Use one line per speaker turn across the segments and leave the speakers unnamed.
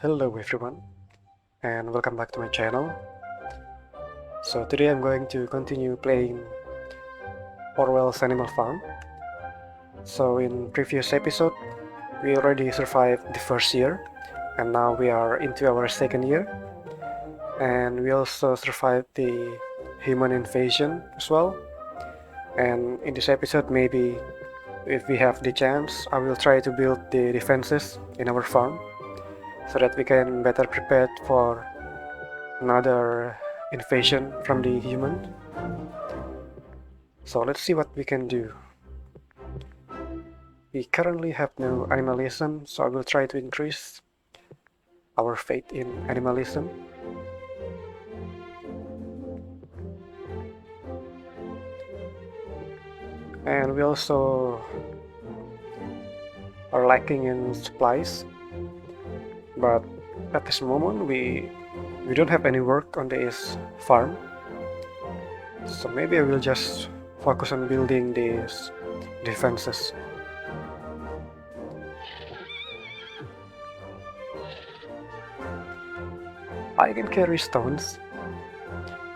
Hello everyone, and welcome back to my channel. So today I'm going to continue playing Orwell's Animal Farm. So in previous episode, we already survived the first year, and now we are into our second year. And we also survived the human invasion as well. And in this episode, maybe if we have the chance, I will try to build the defenses in our farm so that we can better prepare for another invasion from the human. So let's see what we can do. We currently have no animalism, so I will try to increase our faith in animalism. And we also are lacking in supplies, but at this moment we don't have any work on this farm, so maybe I will just focus on building these defenses. I can carry stones,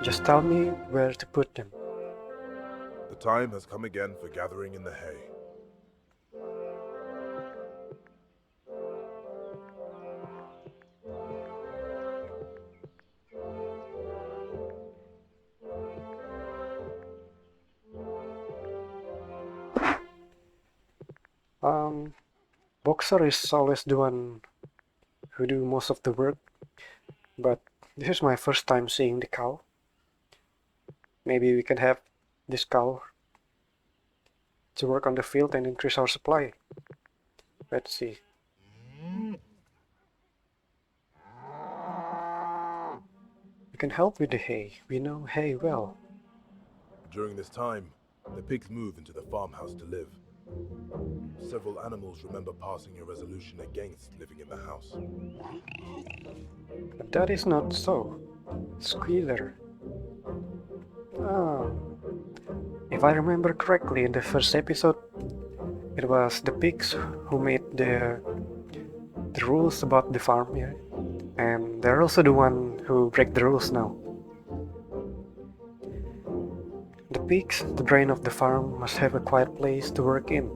just tell me where to put them.
The time has come again for gathering in the hay.
Boxer is always the one who do most of the work, but this is my first time seeing the cow. Maybe we can have this cow to work on the field and increase our supply. Let's see. We can help with the hay. We know hay well.
During this time, the pigs move into the farmhouse to live. Several animals remember passing a resolution against living in the house.
But that is not so. Squealer. Ah. If I remember correctly, in the first episode, it was the pigs who made the rules about the farm here. And they're also the one who break the rules now. The pigs, the brain of the farm, must have a quiet place to work in.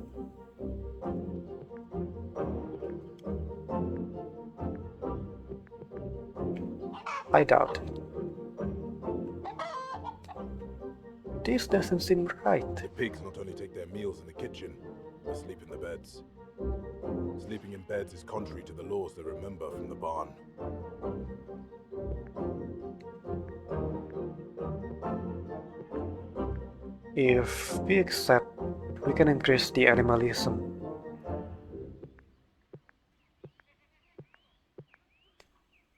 I doubt it. This doesn't seem right.
The pigs not only take their meals in the kitchen, but sleep in the beds. Sleeping in beds is contrary to the laws they remember from the barn.
If we accept, we can increase the animalism.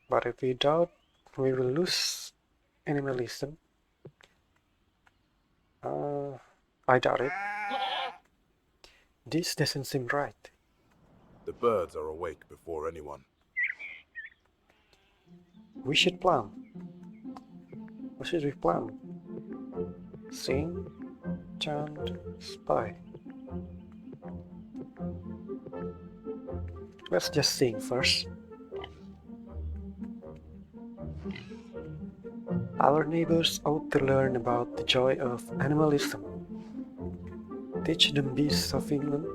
But if we doubt, we will lose animalism. I doubt it. This doesn't seem right.
The birds are awake before anyone.
We should plan. What should we plan? Sing, chant, spy. Let's just sing first. Our neighbors ought to learn about the joy of animalism. Teach them beasts of England.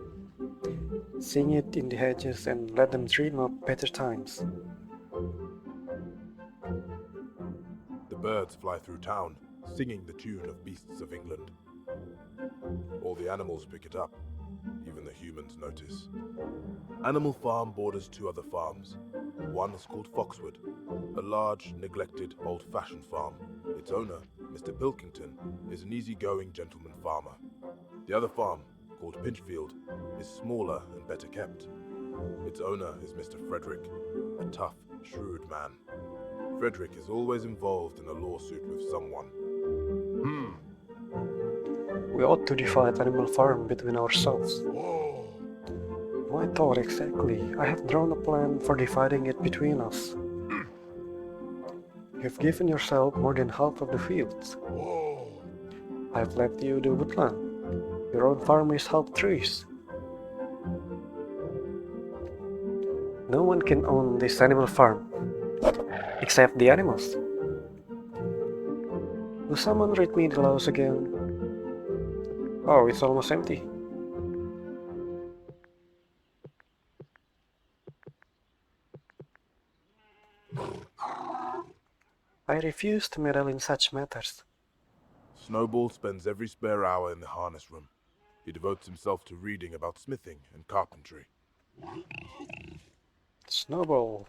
Sing it in the hedges and let them dream of better times.
The birds fly through town, singing the tune of Beasts of England. All the animals pick it up, even the humans notice. Animal Farm borders two other farms. One is called Foxwood, a large, neglected, old-fashioned farm. Its owner, Mr. Pilkington, is an easy-going gentleman farmer. The other farm, called Pinchfield, is smaller and better kept. Its owner is Mr. Frederick, a tough, shrewd man. Frederick is always involved in a lawsuit with someone.
We ought to divide Animal Farm between ourselves.
Whoa!
My thought exactly. I have drawn a plan for dividing it between us. You've given yourself more than half of the fields.
Whoa!
I've left you the woodland. Your own farm is half trees. No one can own this animal farm, except the animals. Will someone read me the laws again? Oh, it's almost empty. I refuse to meddle in such matters.
Snowball spends every spare hour in the harness room. He devotes himself to reading about smithing and carpentry.
Snowball.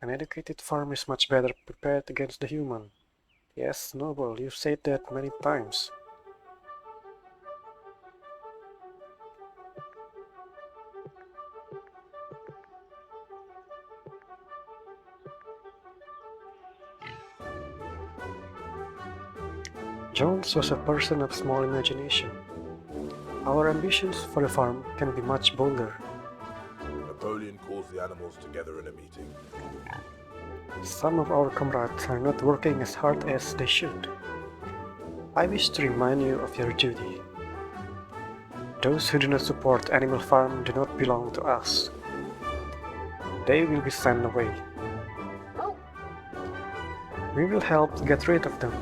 An educated farm is much better prepared against the human. Yes, Snowball, you've said that many times. Jones was a person of small imagination. Our ambitions for the farm can be much bolder.
Napoleon calls the animals together in a meeting.
Some of our comrades are not working as hard as they should. I wish to remind you of your duty. Those who do not support Animal Farm do not belong to us. They will be sent away. We will help get rid of them.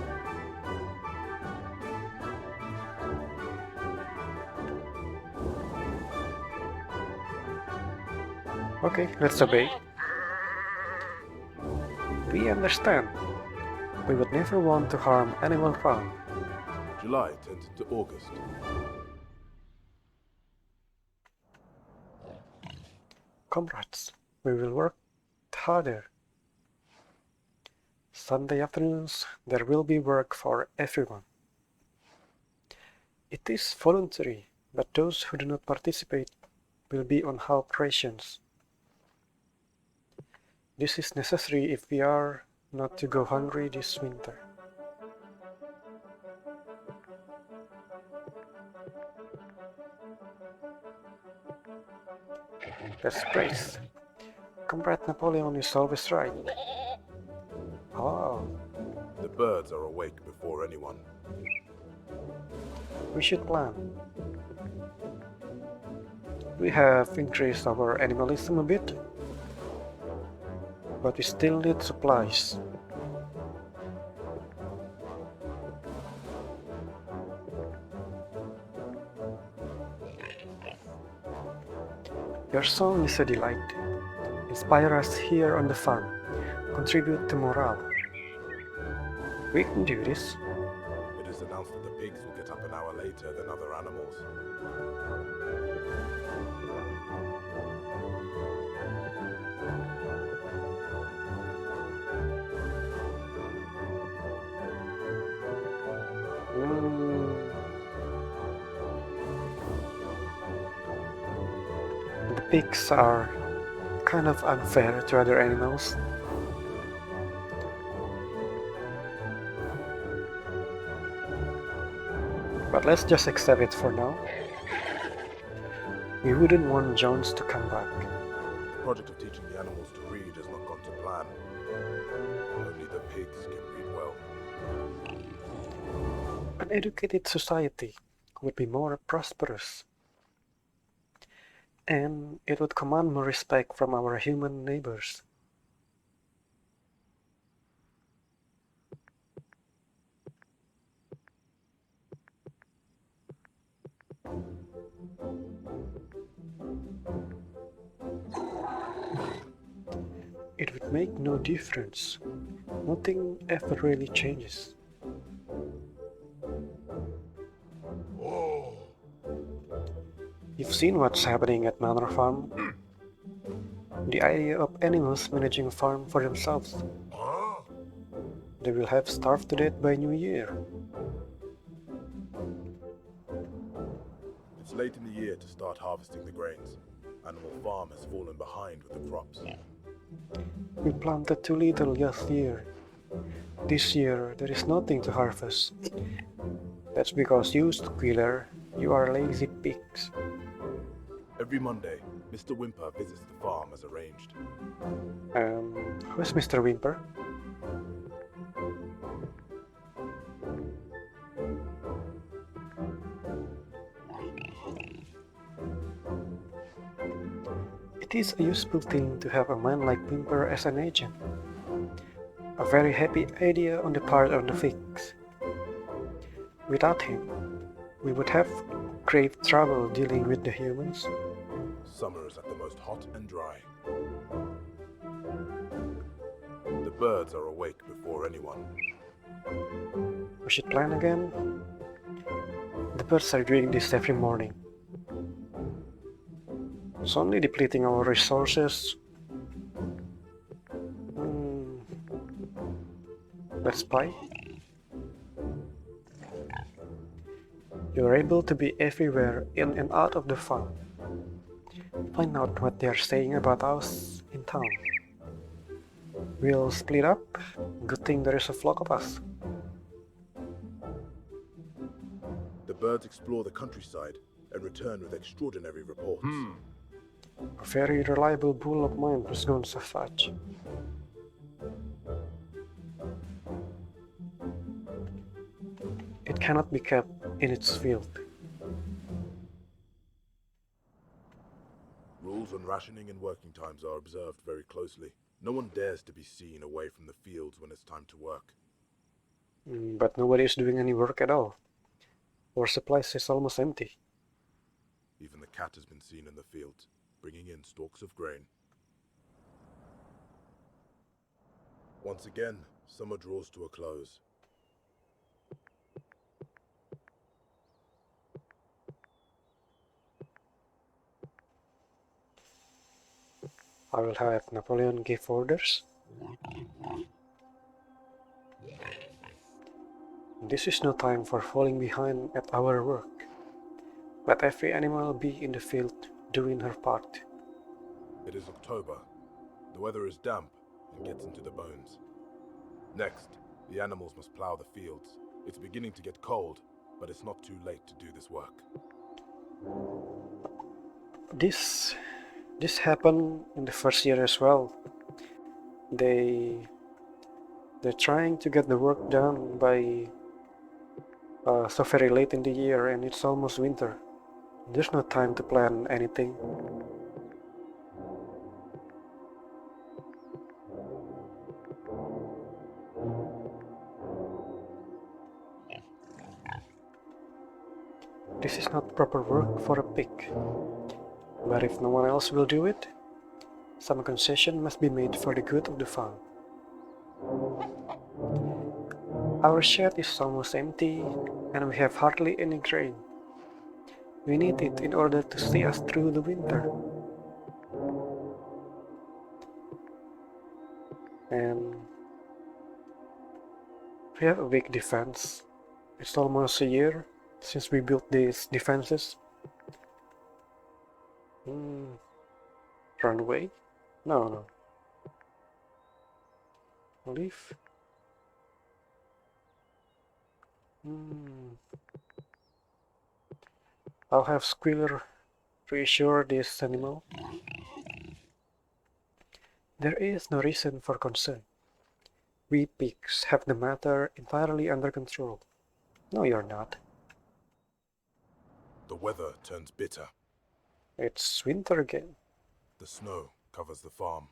Okay, let's obey. We understand. We would never want to harm Animal Farm.
July turns into August.
Comrades, we will work harder. Sunday afternoons, there will be work for everyone. It is voluntary, but those who do not participate will be on half rations. This is necessary if we are not to go hungry this winter. Let's praise. Comrade Napoleon is always right. Oh,
The birds are awake before anyone.
we should plan. We have increased our animalism a bit, but we still need supplies. Your song is a delight. Inspire us here on the farm. Contribute to morale. We can do this.
It is announced that the pigs will get up an hour later than other animals.
The pigs are kind of unfair to other animals. But let's just accept it for now. We wouldn't want Jones to come back.
The project of teaching the animals to read has not gone to plan. Only the pigs can read well.
An educated society would be more prosperous, and it would command more respect from our human neighbors. It would make no difference. Nothing ever really changes. You've seen what's happening at Manor Farm. The idea of animals managing a farm for themselves. They will have starved to death by New Year.
It's late in the year to start harvesting the grains. Animal Farm has fallen behind with the crops.
We planted too little last year. This year there is nothing to harvest. That's because you, Squealer, you are lazy pigs.
Every Monday, Mr. Wimper visits the farm as arranged.
Who's Mr. Wimper? It is a useful thing to have a man like Wimper as an agent. A very happy idea on the part of the Fix. Without him, we would have grave trouble dealing with the humans.
Summer is at the most hot and dry. The birds are awake before anyone.
We should plan again. The birds are doing this every morning. It's only depleting our resources. Let's buy. You're able to be everywhere in and out of the farm. Find out what they're saying about us in town. We'll split up. Good thing there is a flock of us.
The birds explore the countryside and return with extraordinary reports.
A very reliable bull of mine has gone savage. It cannot be kept in its field.
Rules on rationing and working times are observed very closely. No one dares to be seen away from the fields when it's time to work.
But nobody is doing any work at all. Our supplies is almost empty.
Even the cat has been seen in the fields, bringing in stalks of grain. Once again, summer draws to a close.
I will have Napoleon give orders. This is no time for falling behind at our work. Let every animal be in the field doing her part.
It is October. The weather is damp and gets into the bones. Next, the animals must plow the fields. It's beginning to get cold, but it's not too late to do this work.
This happened in the first year as well. They're trying to get the work done by so very late in the year, and it's almost winter. There's no time to plan anything. This is not proper work for a pig. But if no one else will do it, some concession must be made for the good of the farm. Our shed is almost empty, and we have hardly any grain. We need it in order to see us through the winter. And we have a big defense. It's almost a year since we built these defenses. Run away? No. Leave? I'll have Squealer reassure this animal. There is no reason for concern. We pigs have the matter entirely under control. No, you're not.
The weather turns bitter.
It's winter again.
The snow covers the farm.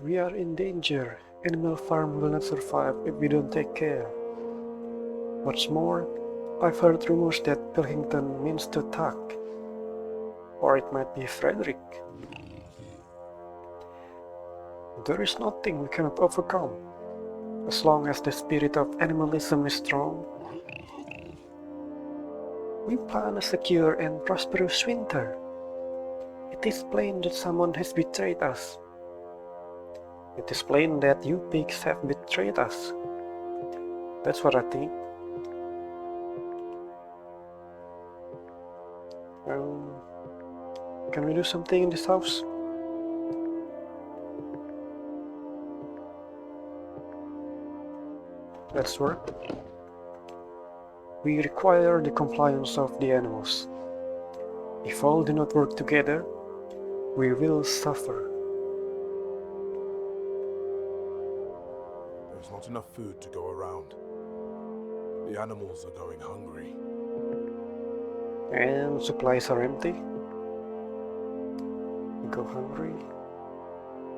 We are in danger. Animal Farm will not survive if we don't take care. What's more, I've heard rumors that Pilkington means to attack. Or it might be Frederick. There is nothing we cannot overcome, as long as the spirit of animalism is strong. We plan a secure and prosperous winter. It is plain that someone has betrayed us. It is plain that you pigs have betrayed us. That's what I think. Can we do something in this house? Let's work. We require the compliance of the animals. If all do not work together, we will suffer.
There's not enough food to go around. The animals are going hungry.
And supplies are empty. We go hungry.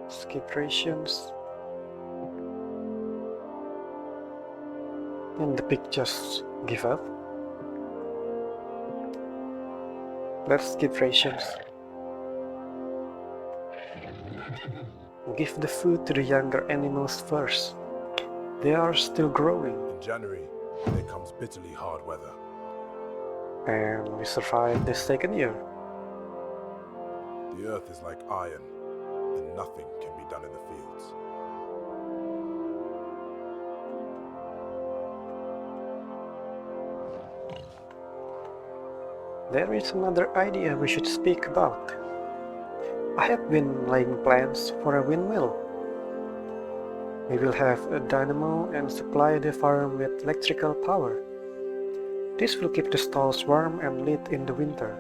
Skip rations. And the pig just give up. Let's skip rations. Give the food to the younger animals first. They are still growing.
In January, there comes bitterly hard weather.
And we survived the second year.
The earth is like iron, and nothing can be done in the fields.
There is another idea we should speak about. I have been laying plans for a windmill. We will have a dynamo and supply the farm with electrical power. This will keep the stalls warm and lit in the winter.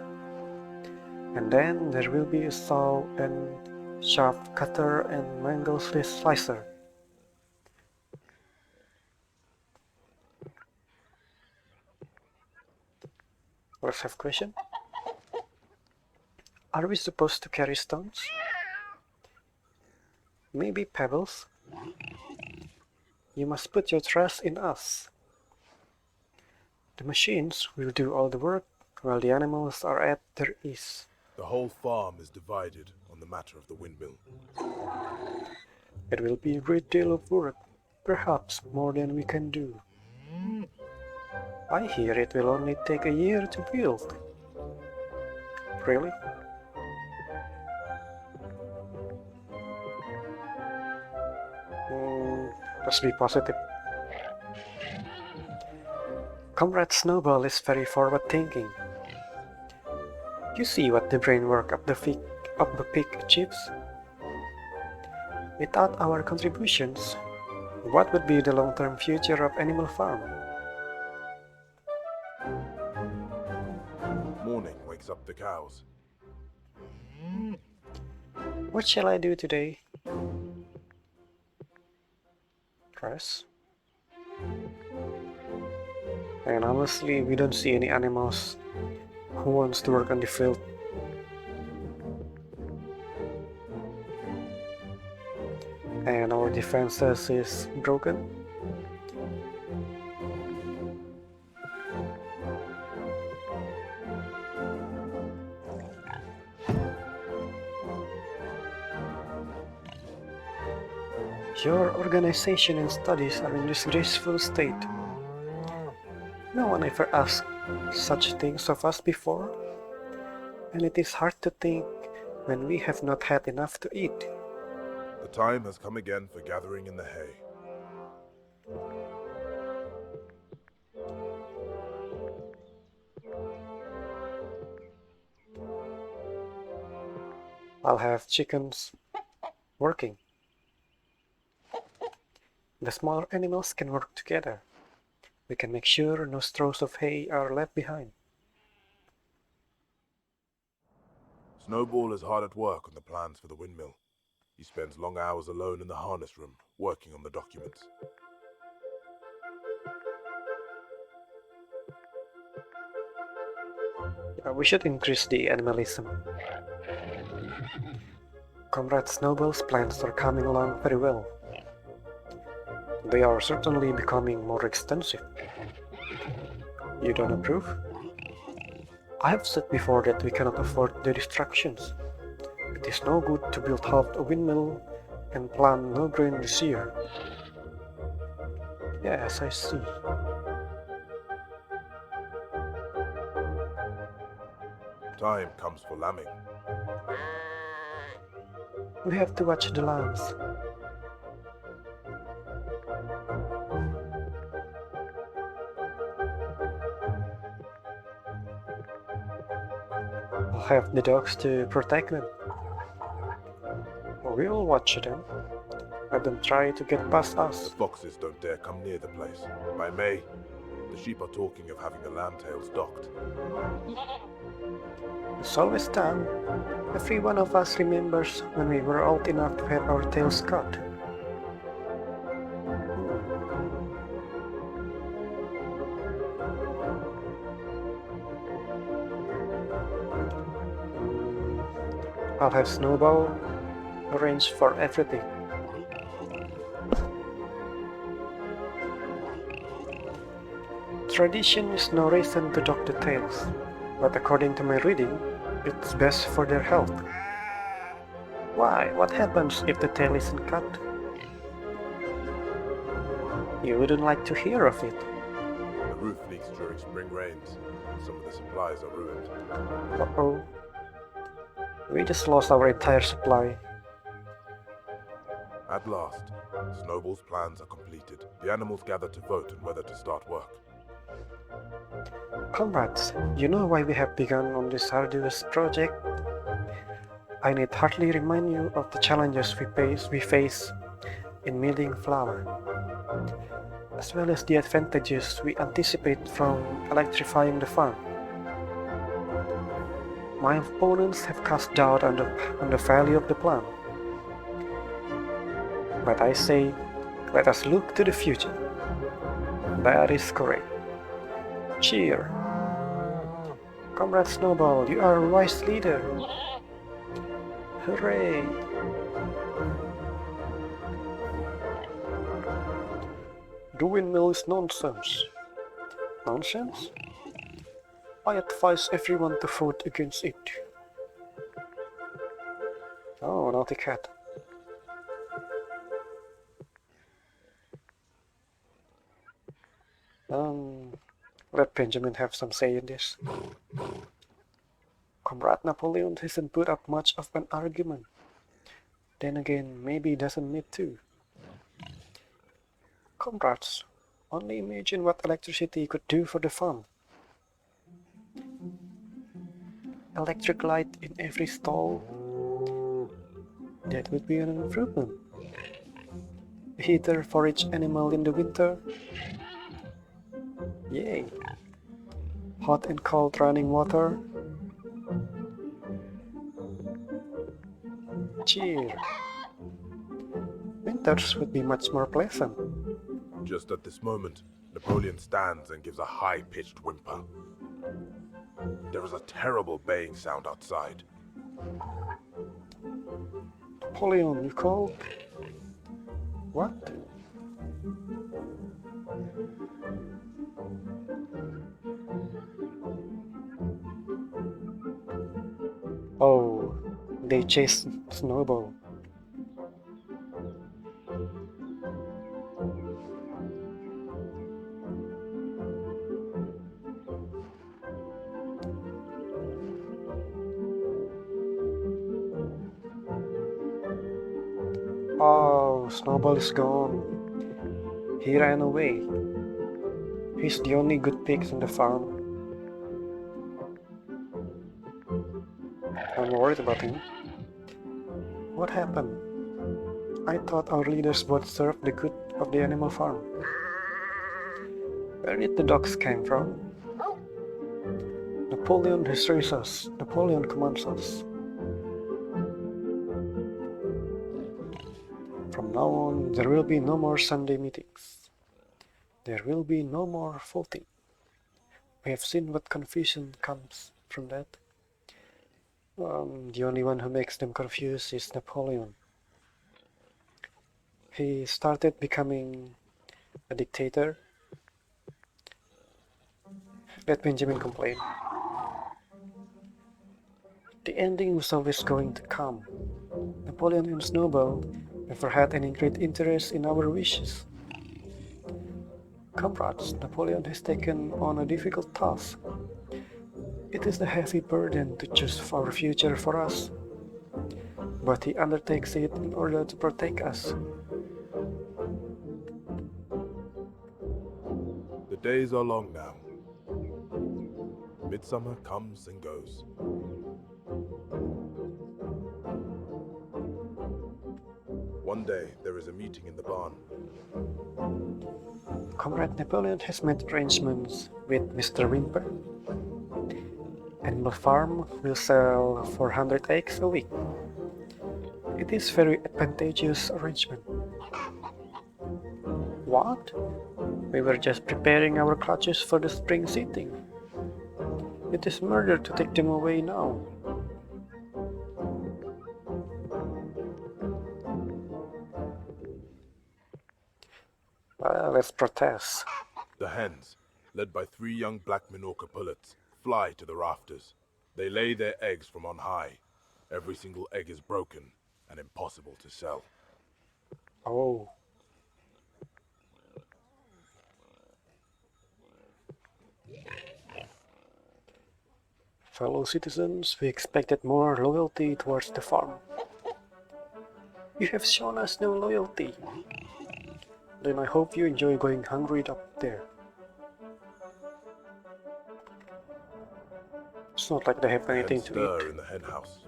And then there will be a saw and shaft cutter and mango slicer. Let's have a question. Are we supposed to carry stones? Maybe pebbles? You must put your trust in us. The machines will do all the work while the animals are at their ease.
The whole farm is divided on the matter of the windmill.
It will be a great deal of work, perhaps more than we can do. I hear it will only take a year to build. Really? Let's be positive. Comrade Snowball is very forward-thinking. You see what the brain work of the pig achieves? Without our contributions, what would be the long-term future of Animal Farm?
Morning wakes up the cows.
What shall I do today? Grass. And honestly, we don't see any animals who wants to work on the field. And our defenses is broken. Your organization and studies are in disgraceful state. No one ever asked such things of us before, and it is hard to think when we have not had enough to eat.
The time has come again for gathering in the hay.
I'll have chickens working. The smaller animals can work together. We can make sure no straws of hay are left behind.
Snowball is hard at work on the plans for the windmill. He spends long hours alone in the harness room, working on the documents.
We should increase the animalism. Comrade Snowball's plans are coming along very well. They are certainly becoming more extensive. You don't approve? I have said before that we cannot afford the distractions. It is no good to build half a windmill and plant no grain this year. Yes, I see.
Time comes for lambing.
We have to watch the lambs. I'll have the dogs to protect them. We'll watch them. Let them try to get past us.
The foxes don't dare come near the place. By May, the sheep are talking of having the lamb tails docked.
It's always done. Every one of us remembers when we were old enough to have our tails cut. I'll have Snowball arrange for everything. Tradition is no reason to dog the tails, but according to my reading, it's best for their health. Why? What happens if the tail isn't cut? You wouldn't like to hear of it.
The roof leaks during spring rains, and some of the supplies are ruined.
Uh-oh. We just lost our entire supply.
At last, Snowball's plans are completed. The animals gather to vote on whether to start work.
Comrades, you know why we have begun on this arduous project? I need hardly remind you of the challenges we face in milling flour, as well as the advantages we anticipate from electrifying the farm. My opponents have cast doubt on the value of the plan. But I say, let us look to the future. That is correct. Cheer! Comrade Snowball, you are a wise leader. Hooray! The windmill is nonsense. Nonsense? I advise everyone to vote against it. Oh, naughty cat. Let Benjamin have some say in this. Comrade Napoleon hasn't put up much of an argument. Then again, maybe he doesn't need to. Comrades, only imagine what electricity could do for the farm. Electric light in every stall. That would be an improvement. A heater for each animal in the winter. Yay! Hot and cold running water. Cheer! Winters would be much more pleasant.
Just at this moment, Napoleon stands and gives a high-pitched whimper. There is a terrible baying sound outside.
Napoleon, you called? What? Oh, they chased Snowball. Oh, Snowball is gone. He ran away. He's the only good pig in the farm. I'm worried about him. What happened? I thought our leaders both served the good of the animal farm. Where did the dogs come from? Napoleon destroys us. Napoleon commands us. From now on, there will be no more Sunday meetings. There will be no more voting. We have seen what confusion comes from that. The only one who makes them confused is Napoleon. He started becoming a dictator. Let Benjamin complain. The ending was always going to come. Napoleon and Snowball never had any great interest in our wishes. Comrades, Napoleon has taken on a difficult task. It is a heavy burden to choose our future for us, but he undertakes it in order to protect us.
The days are long now. Midsummer comes and goes. One day, there is a meeting in the barn.
Comrade Napoleon has made arrangements with Mr. Wimper. Animal farm will sell 400 eggs a week. It is very advantageous arrangement. What? We were just preparing our clutches for the spring seating. It is murder to take them away now. Well, let's protest.
The hens, led by 3 young black Minorca pullets, fly to the rafters. They lay their eggs from on high. Every single egg is broken and impossible to sell.
Oh. Fellow citizens, we expected more loyalty towards the farm. You have shown us no loyalty. Then I hope you enjoy going hungry up there. It's not like they have
The
anything
hens
to
stir
eat.
in the hen house.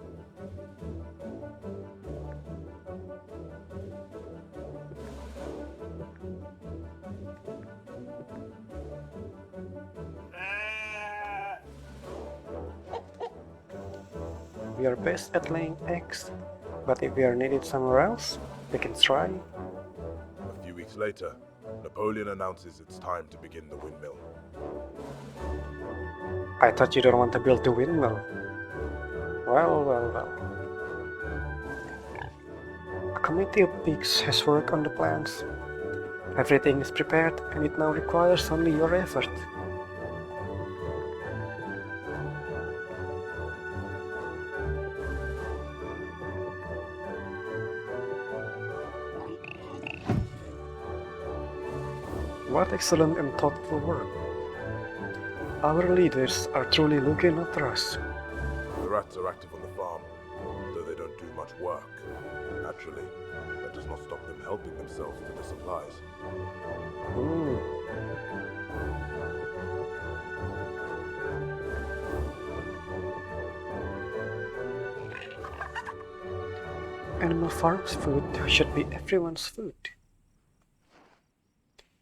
We are best at laying eggs, but if we are needed somewhere else, we can try.
A few weeks later, Napoleon announces it's time to begin the windmill.
I thought you don't want to build the windmill. Well. A committee of pigs has worked on the plans. Everything is prepared and it now requires only your effort. What excellent and thoughtful work. Our leaders are truly looking after us.
The rats are active on the farm, though they don't do much work. Naturally, that does not stop them helping themselves to the supplies.
Animal Farm's food should be everyone's food.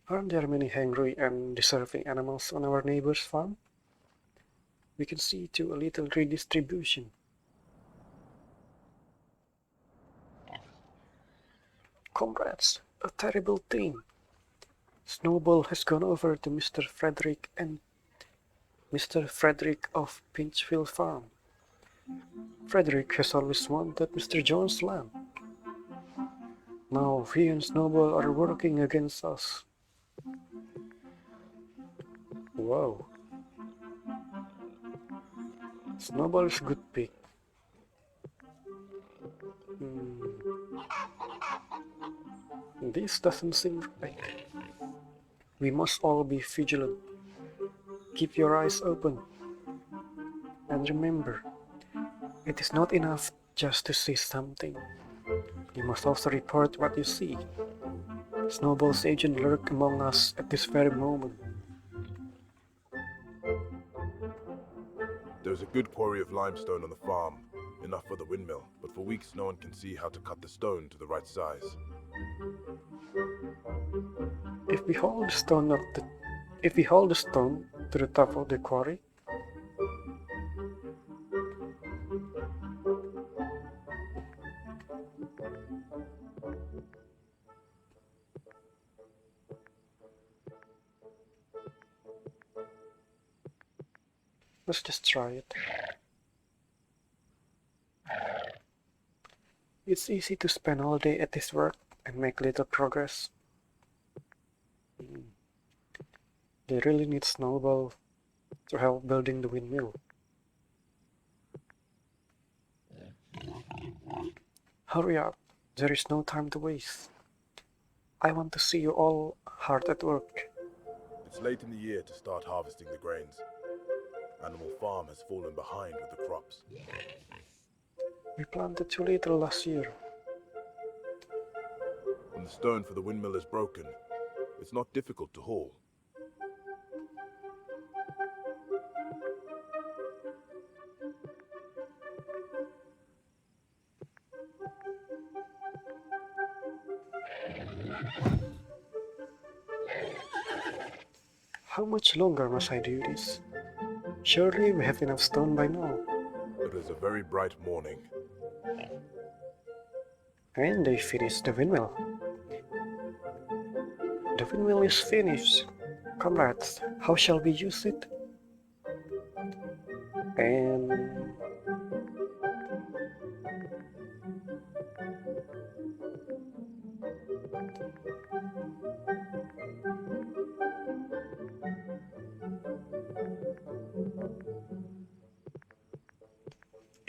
Aren't there many hungry and deserving animals on our neighbor's farm? We can see to a little redistribution. Comrades, a terrible thing. Snowball has gone over to Mr. Frederick and Mr. Frederick of Pinchville Farm. Frederick has always wanted Mr. Jones' land. Now he and Snowball are working against us. Wow. Snowball is a good pig. This doesn't seem right. We must all be vigilant. Keep your eyes open. And remember, it is not enough just to see something. You must also report what you see. Snowball's agent lurk among us at this very moment.
There's a good quarry of limestone on the farm, enough for the windmill, but for weeks no one can see how to cut the stone to the right size.
If we hold the stone to the top of the quarry, let's just try it. It's easy to spend all day at this work and make little progress. They really need Snowball to help building the windmill. Hurry up, there is no time to waste. I want to see you all hard at work.
It's late in the year to start harvesting the grains. Animal Farm has fallen behind with the crops.
We planted too little last year.
When the stone for the windmill is broken, it's not difficult to haul.
How much longer must I do this? Surely we have enough stone by now.
It is a very bright morning.
And they finished the windmill. The windmill is finished. Comrades, how shall we use it? And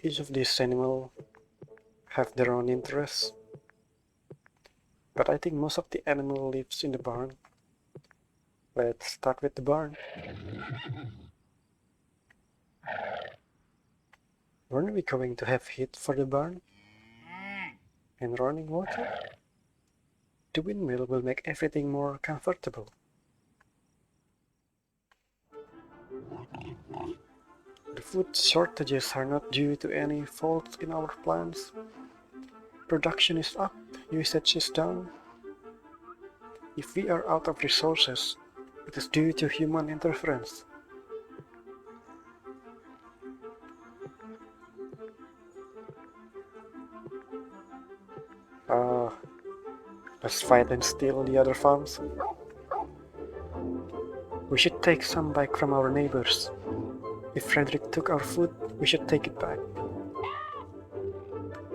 each of these animals have their own interests, but I think most of the animal lives in the barn. Let's start with the barn. Weren't we going to have heat for the barn? And running water? The windmill will make everything more comfortable. The food shortages are not due to any faults in our plants. Production is up, usage is down. If we are out of resources, it is due to human interference. Let's fight and steal the other farms. We should take some back from our neighbors. If Frederick took our food, we should take it back.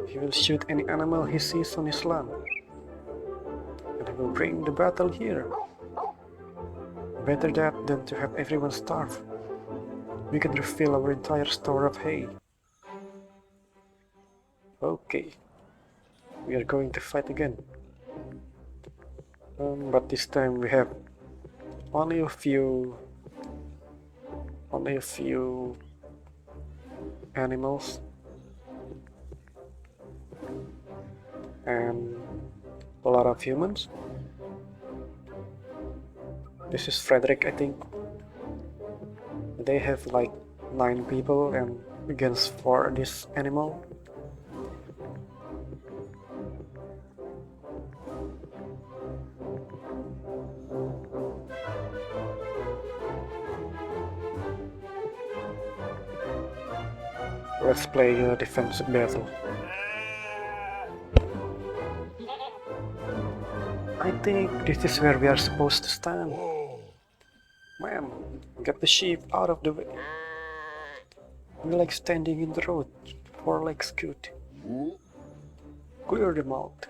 He will shoot any animal he sees on his land. And he will bring the battle here. Better that than to have everyone starve. We can refill our entire store of hay. Okay. We are going to fight again. But this time we have only a few animals and a lot of humans. This is Frederick, I think. They have like 9 people and against 4 this animal. Let's play a defensive battle. I think this is where we are supposed to stand. Man, get the sheep out of the way. We're like standing in the road, 4 legs good. Clear them out.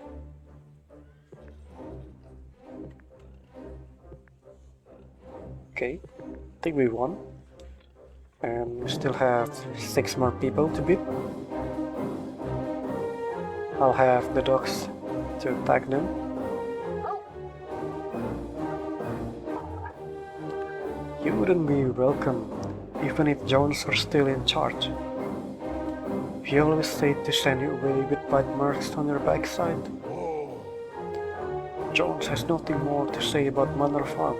Okay, I think we won. And we still have 6 more people to beat. I'll have the dogs to attack them. You wouldn't be welcome, even if Jones were still in charge. He always said to send you away with bite marks on your backside. Jones has nothing more to say about Manor Farm.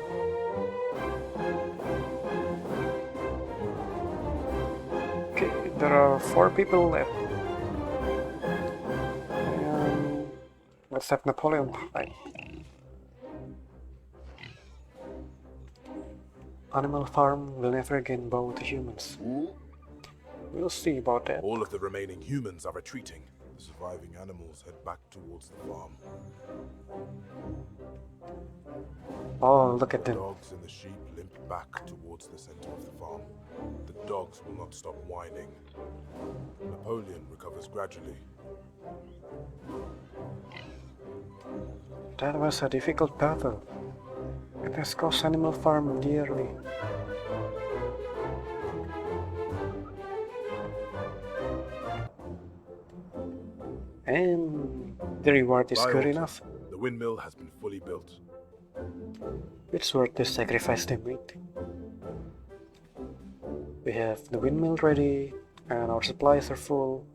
Okay, there are 4 people left. And let's have Napoleon fight. Animal Farm will never again bow to humans. We'll see about that.
All of the remaining humans are retreating. The surviving animals head back towards the farm.
Oh, look at
The
them.
dogs and the sheep limp back towards the center of the farm. The dogs will not stop whining. Napoleon recovers gradually.
That was a difficult battle. It has cost Animal Farm dearly. And the reward is good enough.
The windmill has been fully built.
It's worth the sacrifice they made. We have the windmill ready, and our supplies are full.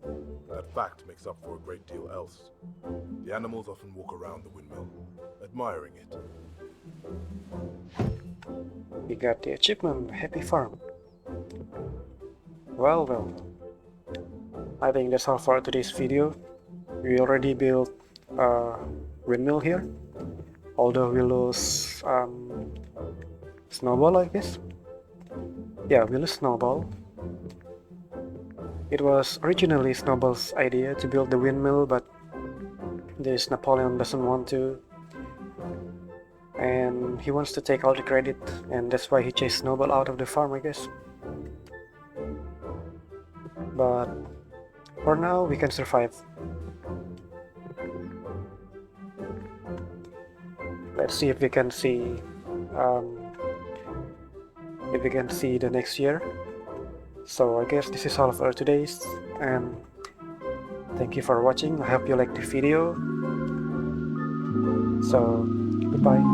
That fact makes up for a great deal else. The animals often walk around the windmill, admiring it.
We got the achievement, Happy Farm. Well. I think that's all for today's video. We already built a windmill here. Although we lose Snowball, I guess. Yeah, we lose Snowball. It was originally Snowball's idea to build the windmill, but this Napoleon doesn't want to. And he wants to take all the credit, and that's why he chased Snowball out of the farm, I guess. But for now, we can survive. Let's see if we can see the next year. So I guess this is all for today's, and thank you for watching. I hope you like the video. So goodbye.